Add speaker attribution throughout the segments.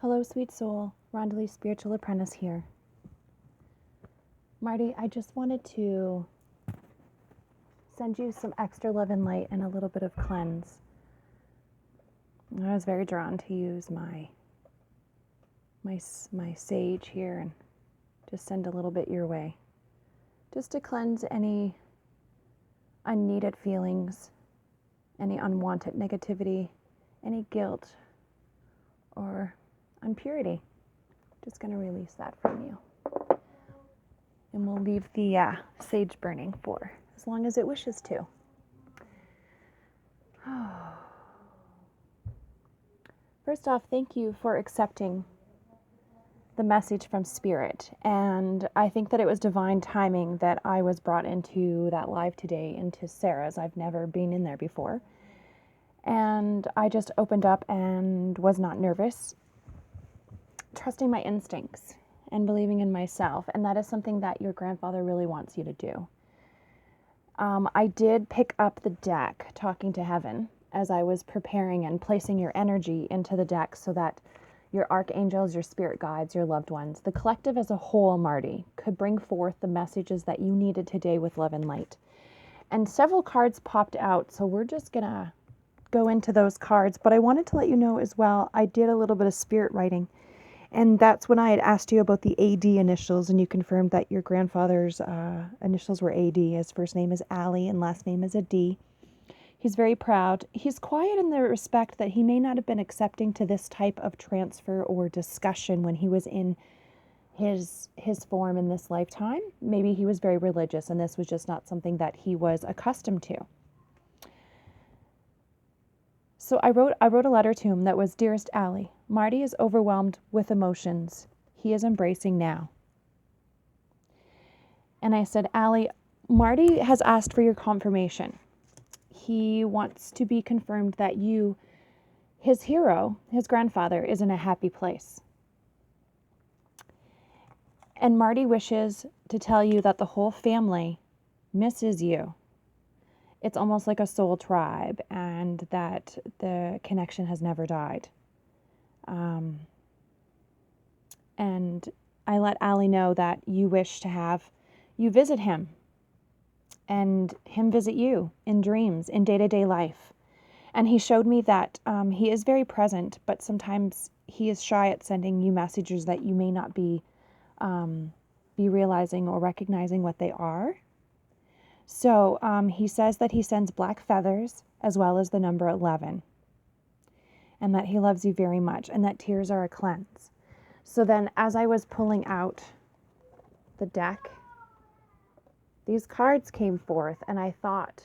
Speaker 1: Hello, sweet soul. Rondely's spiritual apprentice here. Marty, I just wanted to send you some extra love and light and a little bit of cleanse. I was very drawn to use my sage here and just send a little bit your way. Just to cleanse any unneeded feelings, any unwanted negativity, any guilt or impurity. Just going to release that from you. And we'll leave the sage burning for as long as it wishes to. First off, thank you for accepting the message from Spirit. And I think that it was divine timing that I was brought into that live today, into Sarah's. I've never been in there before. And I just opened up and was not nervous, trusting my instincts and believing in myself. And that is something that your grandfather really wants you to do. I did pick up the deck, Talking to Heaven, as I was preparing and placing your energy into the deck so that your archangels, your spirit guides, your loved ones, the collective as a whole, Marty, could bring forth the messages that you needed today with love and light. And several cards popped out, so we're just going to go into those cards. But I wanted to let you know as well, I did a little bit of spirit writing. And that's when I had asked you about the AD initials, and you confirmed that your grandfather's initials were AD. His first name is Ali and last name is a D. He's very proud. He's quiet in the respect that he may not have been accepting to this type of transfer or discussion when he was in his form in this lifetime. Maybe he was very religious and this was just not something that he was accustomed to. So I wrote a letter to him that was, Dearest Ali, Marty is overwhelmed with emotions. He is embracing now. And I said, Ali, Marty has asked for your confirmation. He wants to be confirmed that you, his hero, his grandfather, is in a happy place. And Marty wishes to tell you that the whole family misses you. It's almost like a soul tribe, and that the connection has never died. And I let Ali know that you wish to have you visit him and him visit you in dreams, in day-to-day life. And he showed me that he is very present, but sometimes he is shy at sending you messages that you may not be realizing or recognizing what they are. So he says that he sends black feathers as well as the number 11, and that he loves you very much, and that tears are a cleanse. So then as I was pulling out the deck, these cards came forth, and I thought,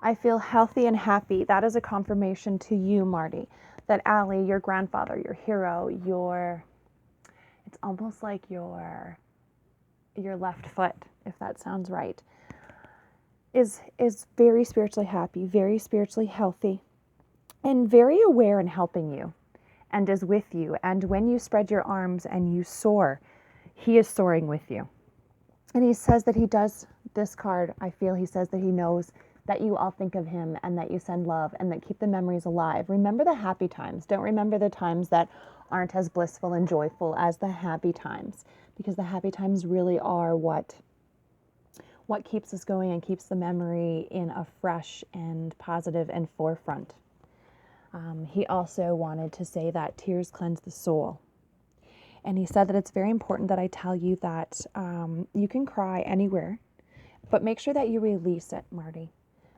Speaker 1: I feel healthy and happy. That is a confirmation to you, Marty, that Ali, your grandfather, your hero, it's almost like your left foot, if that sounds right, is very spiritually happy, very spiritually healthy, and very aware in helping you, and is with you. And when you spread your arms and you soar, he is soaring with you. And he says that he does this card, I feel he says that he knows that you all think of him and that you send love and that keep the memories alive. Remember the happy times. Don't remember the times that aren't as blissful and joyful as the happy times, because the happy times really are what keeps us going and keeps the memory in a fresh and positive and forefront. He also wanted to say that tears cleanse the soul. And he said that it's very important that I tell you that you can cry anywhere, but make sure that you release it, Marty.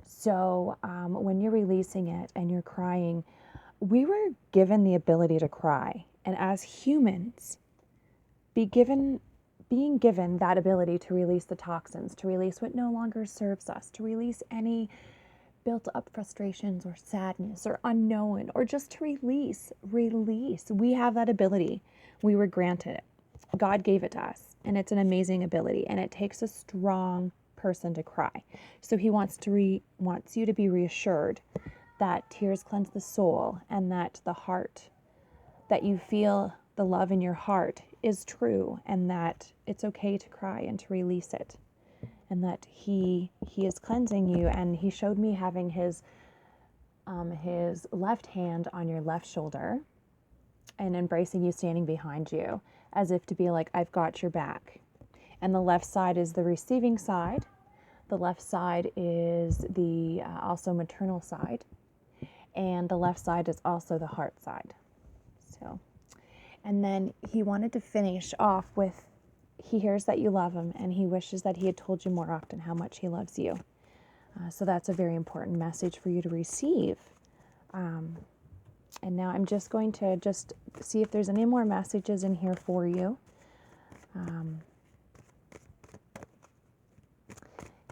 Speaker 1: So when you're releasing it and you're crying, we were given the ability to cry. And as humans, being given that ability to release the toxins, to release what no longer serves us, to release any built up frustrations or sadness or unknown, or just to release. We have that ability. We were granted it. God gave it to us, and it's an amazing ability, and it takes a strong person to cry. So he wants you to be reassured that tears cleanse the soul, and that the heart, that you feel the love in your heart is true, and that it's okay to cry and to release it, and that he is cleansing you. And he showed me having his left hand on your left shoulder, and embracing you, standing behind you, as if to be like, I've got your back. And the left side is the receiving side. The left side is the also maternal side. And the left side is also the heart side. So, and then he wanted to finish off with, he hears that you love him and he wishes that he had told you more often how much he loves you. So that's a very important message for you to receive. And now I'm just going to just see if there's any more messages in here for you.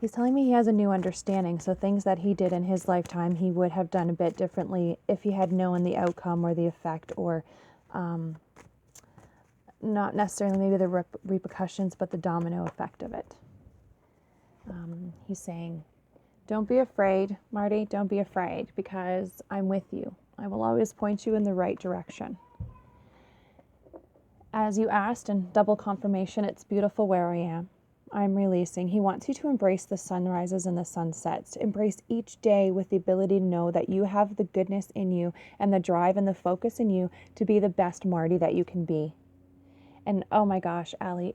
Speaker 1: He's telling me he has a new understanding. So things that he did in his lifetime, he would have done a bit differently if he had known the outcome or the effect, or not necessarily maybe the repercussions, but the domino effect of it. He's saying, don't be afraid, Marty, don't be afraid, because I'm with you. I will always point you in the right direction. As you asked, and double confirmation, it's beautiful where I am. I'm releasing. He wants you to embrace the sunrises and the sunsets. Embrace each day with the ability to know that you have the goodness in you and the drive and the focus in you to be the best Marty that you can be. And oh my gosh, Allie,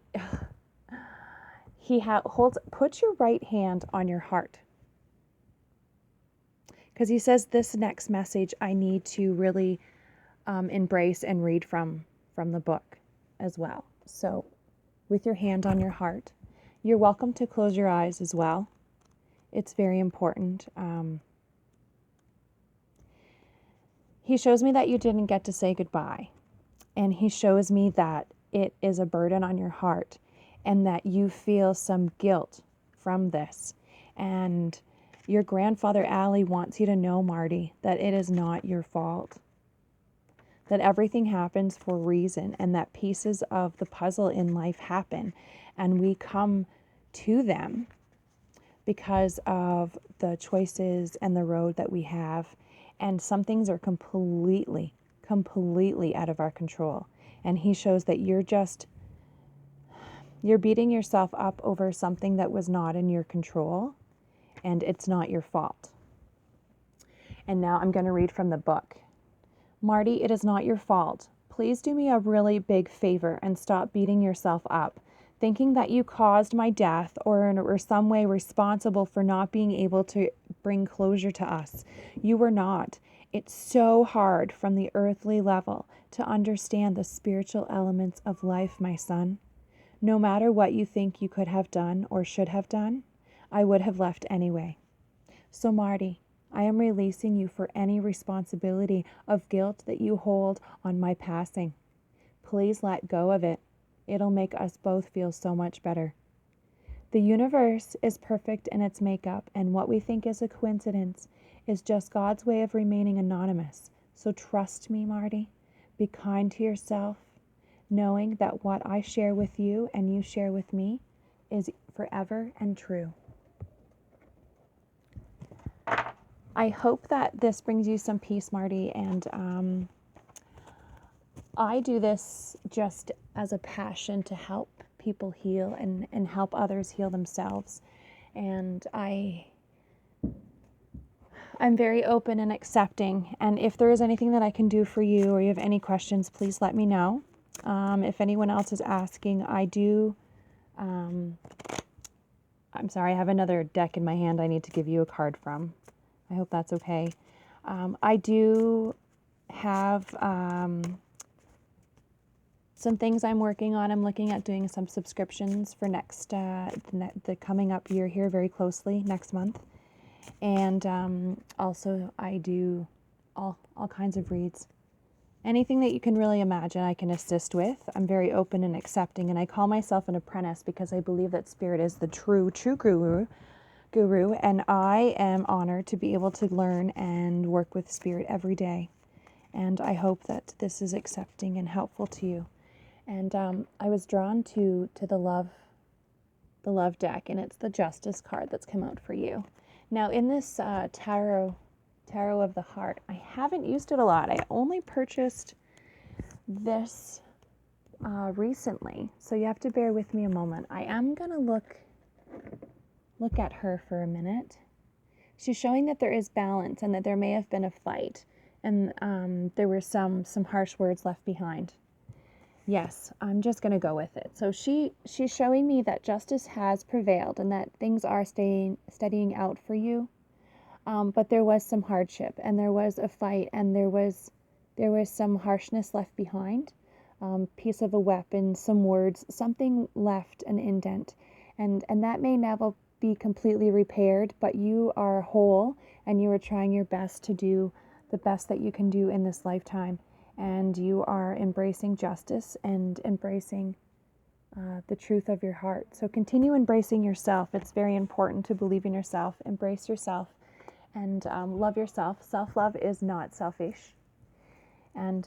Speaker 1: put your right hand on your heart. Because he says this next message I need to really embrace and read from the book as well. So with your hand on your heart, you're welcome to close your eyes as well. It's very important. He shows me that you didn't get to say goodbye. And he shows me that it is a burden on your heart and that you feel some guilt from this. And your grandfather, Allie, wants you to know, Marty, that it is not your fault. That everything happens for a reason and that pieces of the puzzle in life happen. And we come to them because of the choices and the road that we have. And some things are completely out of our control. And he shows that you're beating yourself up over something that was not in your control, and it's not your fault. And now I'm going to read from the book. Marty, it is not your fault. Please do me a really big favor and stop beating yourself up, thinking that you caused my death or were some way responsible for not being able to bring closure to us. You were not. It's so hard from the earthly level to understand the spiritual elements of life, my son. No matter what you think you could have done or should have done, I would have left anyway. So Marty, I am releasing you for any responsibility of guilt that you hold on my passing. Please let go of it. It'll make us both feel so much better. The universe is perfect in its makeup, and what we think is a coincidence is just God's way of remaining anonymous. So trust me, Marty. Be kind to yourself, knowing that what I share with you and you share with me is forever and true. I hope that this brings you some peace, Marty, and I do this just as a passion to help people heal and help others heal themselves. And I'm very open and accepting. And if there is anything that I can do for you or you have any questions, please let me know. If anyone else is asking, I do, I'm sorry, I have another deck in my hand I need to give you a card from. I hope that's okay. I do have some things I'm working on. I'm looking at doing some subscriptions for the coming up year here very closely next month. And also I do all kinds of reads. Anything that you can really imagine I can assist with. I'm very open and accepting, and I call myself an apprentice because I believe that Spirit is the true guru, and I am honored to be able to learn and work with Spirit every day. And I hope that this is accepting and helpful to you. And I was drawn to the love deck, and it's the Justice card that's come out for you. Now in this tarot of the heart, I haven't used it a lot. I only purchased this recently, so you have to bear with me a moment. I am gonna look at her for a minute. She's showing that there is balance and that there may have been a fight. and there were some harsh words left behind. Yes, I'm just going to go with it. So she's showing me that justice has prevailed and that things are steadying out for you. But there was some hardship, and there was a fight, and there was some harshness left behind. Piece of a weapon, some words, something left an indent, and that may never be completely repaired, but you are whole, and you are trying your best to do the best that you can do in this lifetime, and you are embracing justice and embracing the truth of your heart. So continue embracing yourself. It's very important to believe in yourself, embrace yourself, and love yourself. Self-love is not selfish. And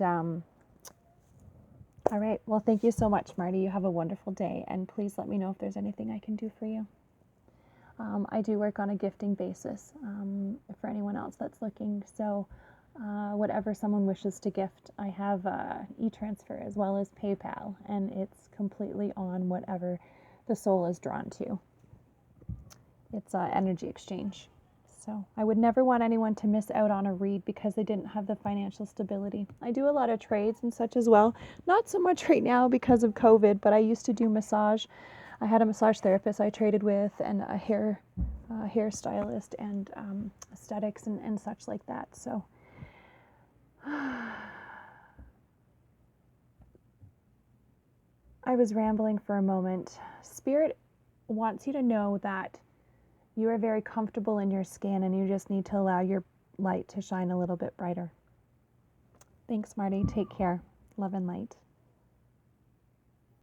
Speaker 1: all right, well, thank you so much, Marty. You have a wonderful day, and please let me know if there's anything I can do for you. I do work on a gifting basis for anyone else that's looking. So whatever someone wishes to gift, I have e-transfer as well as PayPal, and it's completely on whatever the soul is drawn to. It's energy exchange. So I would never want anyone to miss out on a read because they didn't have the financial stability. I do a lot of trades and such as well. Not so much right now because of COVID, but I used to do massage. I had a massage therapist I traded with, and a hairstylist, and aesthetics and such like that. So I was rambling for a moment. Spirit wants you to know that you are very comfortable in your skin, and you just need to allow your light to shine a little bit brighter. Thanks, Marty. Take care. Love and light.